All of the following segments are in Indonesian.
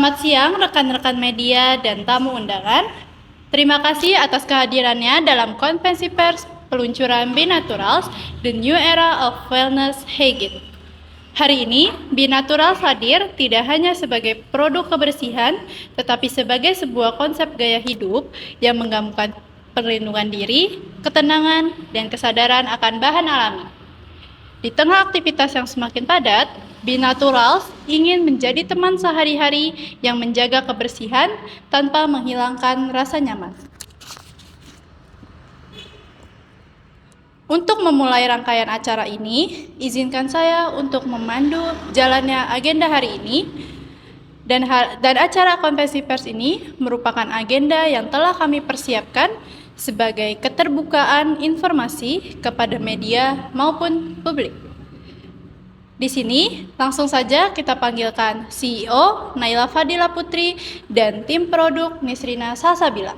Selamat siang rekan-rekan media dan tamu undangan. Terima kasih atas kehadirannya dalam konferensi pers peluncuran Binaturals, The New Era of Wellness Hygiene. Hari ini, Binaturals hadir tidak hanya sebagai produk kebersihan, tetapi sebagai sebuah konsep gaya hidup yang menggabungkan perlindungan diri, ketenangan, dan kesadaran akan bahan alami. Di tengah aktivitas yang semakin padat, Binaturals ingin menjadi teman sehari-hari yang menjaga kebersihan tanpa menghilangkan rasa nyaman. Untuk memulai rangkaian acara ini, izinkan saya untuk memandu jalannya agenda hari ini. Dan acara konferensi pers ini merupakan agenda yang telah kami persiapkan sebagai keterbukaan informasi kepada media maupun publik. Di sini, langsung saja kita panggilkan CEO Naila Fadila Putri dan tim produk Nisrina Salsabila.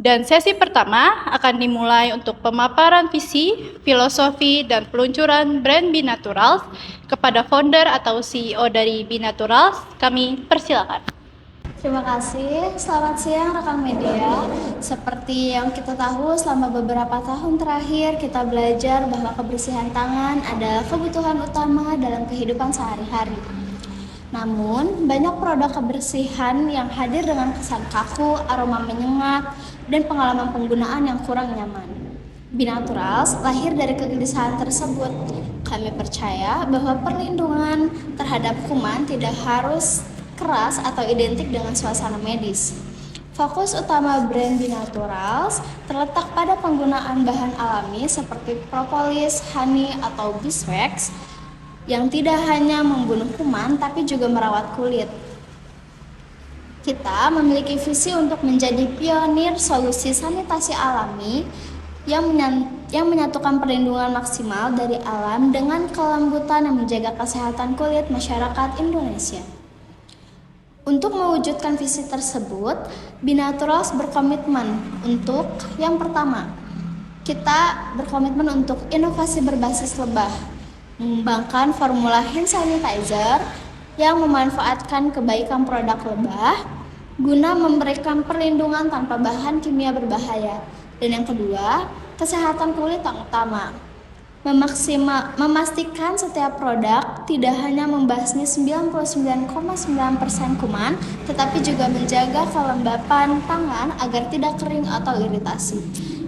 Dan sesi pertama akan dimulai untuk pemaparan visi, filosofi, dan peluncuran brand Binaturals kepada founder atau CEO dari Binaturals. Kami persilakan. Terima kasih. Selamat siang rekan media. Seperti yang kita tahu, selama beberapa tahun terakhir kita belajar bahwa kebersihan tangan adalah kebutuhan utama dalam kehidupan sehari-hari. Namun, banyak produk kebersihan yang hadir dengan kesan kaku, aroma menyengat, dan pengalaman penggunaan yang kurang nyaman. Binaturals lahir dari kegelisahan tersebut. Kami percaya bahwa perlindungan terhadap kuman tidak harus keras atau identik dengan suasana medis. Fokus utama brand Binaturals terletak pada penggunaan bahan alami seperti propolis, honey, atau beeswax yang tidak hanya membunuh kuman tapi juga merawat kulit. Kita memiliki visi untuk menjadi pionir solusi sanitasi alami yang menyatukan perlindungan maksimal dari alam dengan kelembutan yang menjaga kesehatan kulit masyarakat Indonesia. Untuk mewujudkan visi tersebut, Binaturals berkomitmen untuk yang pertama, kita berkomitmen untuk inovasi berbasis lebah, mengembangkan formula hand sanitizer yang memanfaatkan kebaikan produk lebah guna memberikan perlindungan tanpa bahan kimia berbahaya. Dan yang kedua, kesehatan kulit yang utama, memastikan setiap produk tidak hanya membasmi 99,9% kuman, tetapi juga menjaga kelembapan tangan agar tidak kering atau iritasi.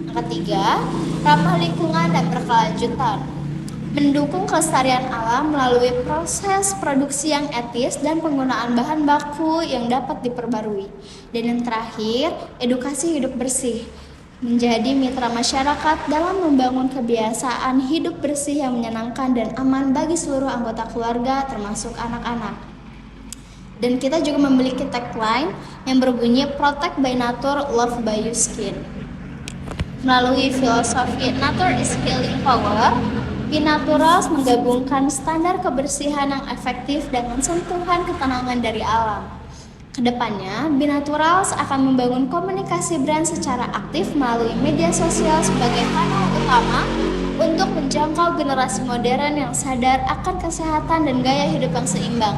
Yang ketiga, ramah lingkungan dan berkelanjutan, mendukung kelestarian alam melalui proses produksi yang etis dan penggunaan bahan baku yang dapat diperbarui. Dan yang terakhir, edukasi hidup bersih, menjadi mitra masyarakat dalam membangun kebiasaan hidup bersih yang menyenangkan dan aman bagi seluruh anggota keluarga termasuk anak-anak. Dan kita juga memiliki tagline yang berbunyi Protect by Nature, Love by Your Skin. Melalui filosofi Nature is Healing Power, Binaturals menggabungkan standar kebersihan yang efektif dengan sentuhan ketenangan dari alam. Kedepannya, Binaturals akan membangun komunikasi brand secara aktif melalui media sosial sebagai kanal utama untuk menjangkau generasi modern yang sadar akan kesehatan dan gaya hidup yang seimbang.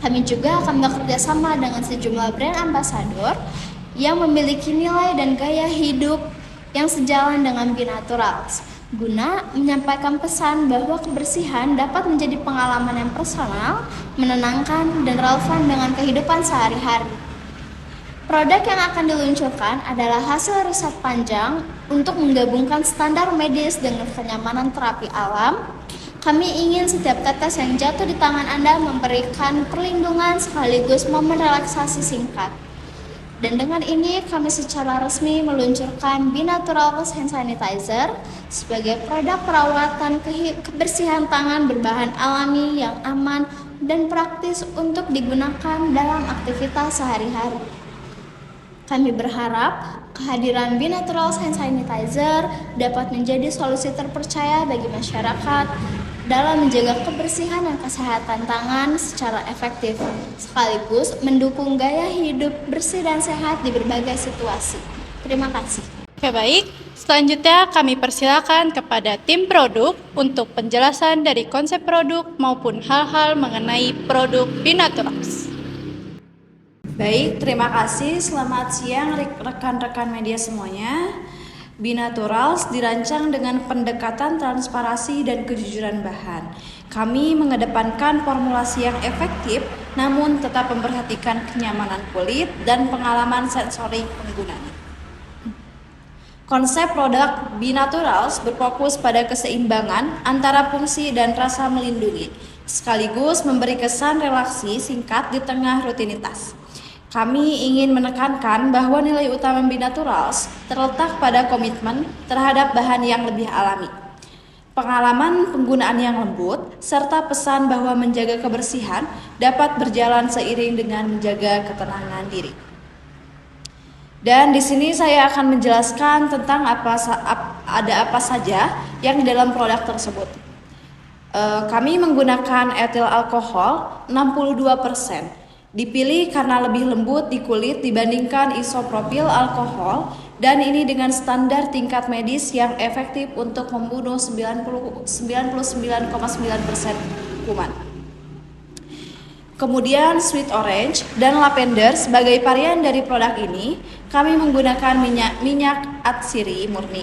Kami juga akan bekerja sama dengan sejumlah brand ambassador yang memiliki nilai dan gaya hidup yang sejalan dengan Binaturals, guna menyampaikan pesan bahwa kebersihan dapat menjadi pengalaman yang personal, menenangkan, dan relevan dengan kehidupan sehari-hari. Produk yang akan diluncurkan adalah hasil riset panjang untuk menggabungkan standar medis dengan kenyamanan terapi alam. Kami ingin setiap tetes yang jatuh di tangan Anda memberikan perlindungan sekaligus momen relaksasi singkat. Dan dengan ini kami secara resmi meluncurkan Binaturals Hand Sanitizer sebagai produk perawatan kebersihan tangan berbahan alami yang aman dan praktis untuk digunakan dalam aktivitas sehari-hari. Kami berharap kehadiran Binaturals Hand Sanitizer dapat menjadi solusi terpercaya bagi masyarakat dalam menjaga kebersihan dan kesehatan tangan secara efektif, sekaligus mendukung gaya hidup bersih dan sehat di berbagai situasi. Terima kasih. Oke, baik. Selanjutnya kami persilakan kepada tim produk untuk penjelasan dari konsep produk maupun hal-hal mengenai produk Binaturals. Baik, terima kasih. Selamat siang rekan-rekan media semuanya. Binaturals dirancang dengan pendekatan transparansi dan kejujuran bahan. Kami mengedepankan formulasi yang efektif namun tetap memperhatikan kenyamanan kulit dan pengalaman sensori penggunanya. Konsep produk Binaturals berfokus pada keseimbangan antara fungsi dan rasa melindungi, sekaligus memberi kesan relaksi singkat di tengah rutinitas. Kami ingin menekankan bahwa nilai utama Binaturals terletak pada komitmen terhadap bahan yang lebih alami, pengalaman penggunaan yang lembut, serta pesan bahwa menjaga kebersihan dapat berjalan seiring dengan menjaga ketenangan diri. Dan di sini saya akan menjelaskan tentang ada apa saja yang di dalam produk tersebut. Kami menggunakan etil alkohol 62%. Dipilih karena lebih lembut di kulit dibandingkan isopropil alkohol, dan ini dengan standar tingkat medis yang efektif untuk membunuh 99,9% kuman. Kemudian sweet orange dan lavender sebagai varian dari produk ini, kami menggunakan minyak atsiri murni.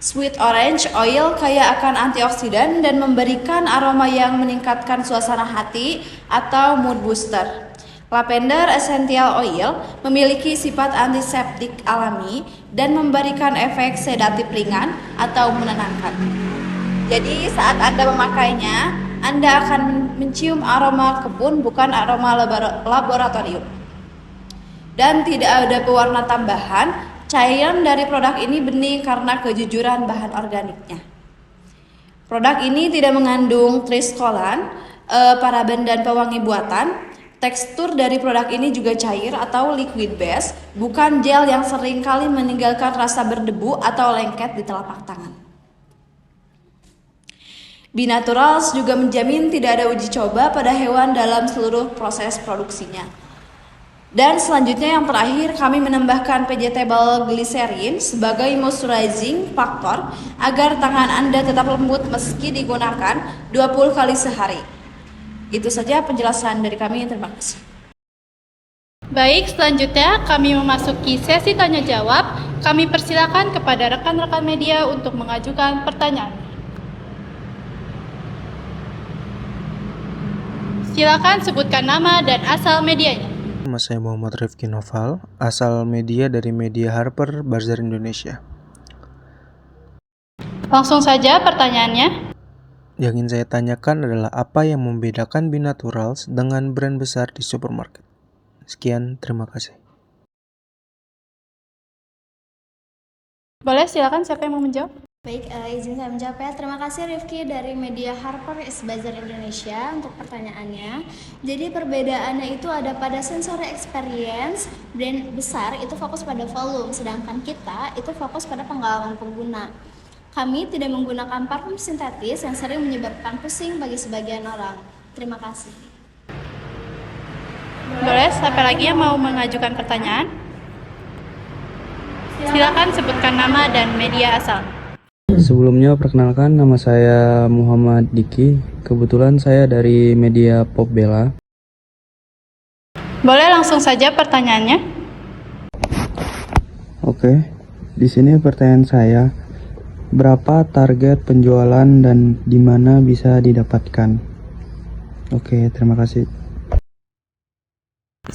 Sweet orange oil kaya akan antioksidan dan memberikan aroma yang meningkatkan suasana hati atau mood booster. Lavender essential oil memiliki sifat antiseptik alami dan memberikan efek sedatif ringan atau menenangkan. Jadi saat Anda memakainya, Anda akan mencium aroma kebun, bukan aroma laboratorium. Dan tidak ada pewarna tambahan. Cairan dari produk ini bening karena kejujuran bahan organiknya. Produk ini tidak mengandung triskolan, paraben dan pewangi buatan. Tekstur dari produk ini juga cair atau liquid base, bukan gel yang sering kali meninggalkan rasa berdebu atau lengket di telapak tangan. Binaturals juga menjamin tidak ada uji coba pada hewan dalam seluruh proses produksinya. Dan selanjutnya yang terakhir, kami menambahkan vegetable glycerin sebagai moisturizing factor agar tangan Anda tetap lembut meski digunakan 20 kali sehari. Itu saja penjelasan dari kami, terima kasih. Baik, selanjutnya kami memasuki sesi tanya jawab. Kami persilakan kepada rekan-rekan media untuk mengajukan pertanyaan. Silakan sebutkan nama dan asal medianya. Nama saya Muhammad Rifki Noval, asal media dari media Harper Bazaar Indonesia. Langsung saja pertanyaannya. Yang ingin saya tanyakan adalah apa yang membedakan Binaturals dengan brand besar di supermarket. Sekian, terima kasih. Boleh, silakan siapa yang mau menjawab? Baik, izin saya menjawab ya. Terima kasih Rifki dari media Harper Bazaar Indonesia untuk pertanyaannya. Jadi perbedaannya itu ada pada sensory experience. Brand besar itu fokus pada volume, sedangkan kita itu fokus pada pengalaman pengguna. Kami tidak menggunakan parfum sintetis yang sering menyebabkan pusing bagi sebagian orang. Terima kasih. Boleh, siapa lagi yang mau mengajukan pertanyaan? Silakan sebutkan nama dan media asal. Sebelumnya perkenalkan, nama saya Muhammad Diki. Kebetulan saya dari media Pop Bella. Boleh langsung saja pertanyaannya. Oke, di sini pertanyaan saya, berapa target penjualan dan di mana bisa didapatkan? Oke, terima kasih.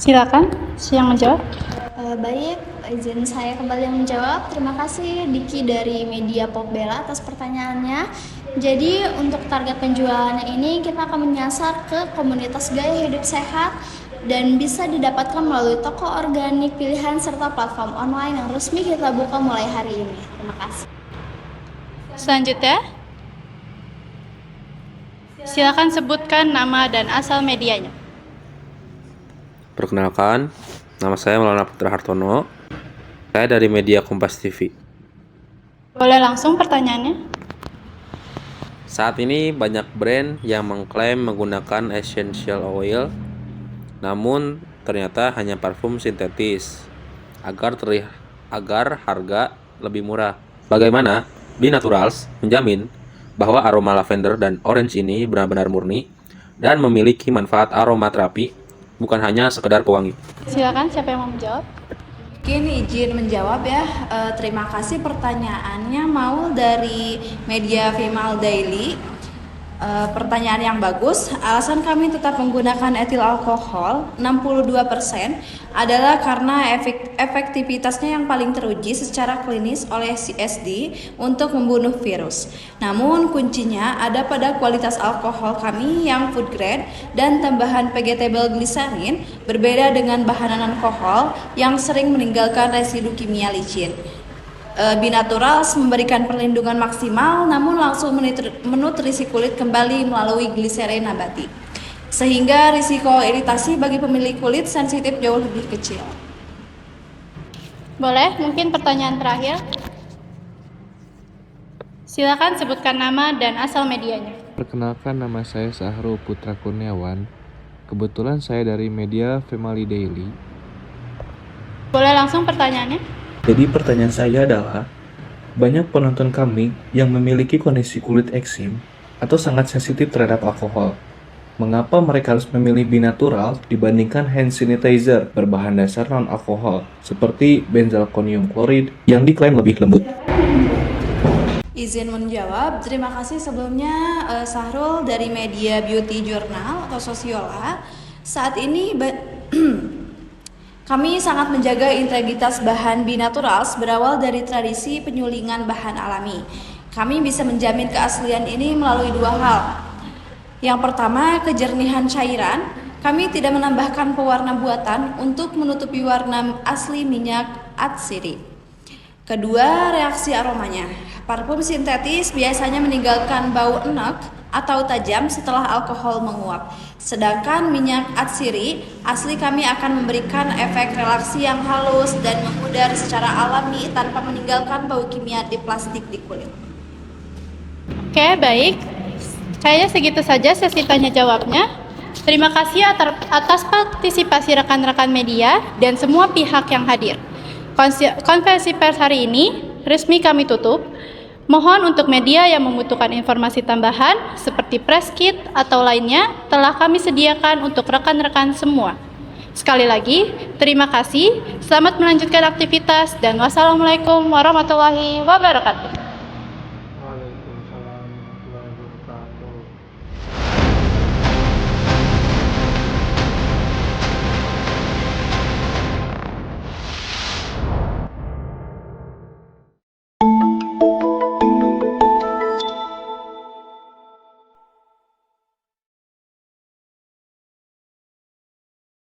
Silakan, siang menjawab. Baik, izin saya kembali menjawab. Terima kasih Diki dari media Pop Bella atas pertanyaannya. Jadi untuk target penjualannya ini kita akan menyasar ke komunitas gaya hidup sehat dan bisa didapatkan melalui toko organik pilihan serta platform online yang resmi kita buka mulai hari ini. Terima kasih. Selanjutnya, silakan sebutkan nama dan asal medianya. Perkenalkan, nama saya Maulana Putra Hartono. Saya dari media Kompas TV. Boleh langsung pertanyaannya. Saat ini banyak brand yang mengklaim menggunakan essential oil, namun ternyata hanya parfum sintetis. Agar agar harga lebih murah. Bagaimana Binaturals menjamin bahwa aroma lavender dan orange ini benar-benar murni dan memiliki manfaat aromaterapi, bukan hanya sekedar pewangi. Silakan, siapa yang mau menjawab? Mungkin izin menjawab ya. Terima kasih pertanyaannya Maul dari media Female Daily. Pertanyaan yang bagus. Alasan kami tetap menggunakan etil alkohol 62% adalah karena efektivitasnya yang paling teruji secara klinis oleh CSD untuk membunuh virus. Namun kuncinya ada pada kualitas alkohol kami yang food grade dan tambahan vegetable glycerin, berbeda dengan bahan non-alkohol yang sering meninggalkan residu kimia licin. Binaturals memberikan perlindungan maksimal namun langsung menutrisi kulit kembali melalui gliserin nabati, sehingga risiko iritasi bagi pemilik kulit sensitif jauh lebih kecil. Boleh, mungkin pertanyaan terakhir. Silakan sebutkan nama dan asal medianya. Perkenalkan, nama saya Sahrul Putra Kurniawan. Kebetulan saya dari media Family Daily. Boleh langsung pertanyaannya? Jadi pertanyaan saya adalah, banyak penonton kami yang memiliki kondisi kulit eksim atau sangat sensitif terhadap alkohol. Mengapa mereka harus memilih Binatural dibandingkan hand sanitizer berbahan dasar non-alkohol seperti benzalkonium klorid yang diklaim lebih lembut? Izin menjawab, terima kasih sebelumnya Sahrul dari media Beauty Journal atau Sosiola. Saat ini kami sangat menjaga integritas bahan Binaturals berawal dari tradisi penyulingan bahan alami. Kami bisa menjamin keaslian ini melalui dua hal. Yang pertama, kejernihan cairan. Kami tidak menambahkan pewarna buatan untuk menutupi warna asli minyak atsiri. Kedua, reaksi aromanya. Parfum sintetis biasanya meninggalkan bau enak atau tajam setelah alkohol menguap. Sedangkan minyak atsiri asli kami akan memberikan efek relaksi yang halus dan memudar secara alami tanpa meninggalkan bau kimia di plastik di kulit. Oke, baik. Kayaknya segitu saja sesi tanya jawabnya. Terima kasih atas partisipasi rekan-rekan media dan semua pihak yang hadir. Konferensi pers hari ini resmi kami tutup. Mohon untuk media yang membutuhkan informasi tambahan seperti press kit atau lainnya telah kami sediakan untuk rekan-rekan semua. Sekali lagi, terima kasih, selamat melanjutkan aktivitas dan wassalamualaikum warahmatullahi wabarakatuh.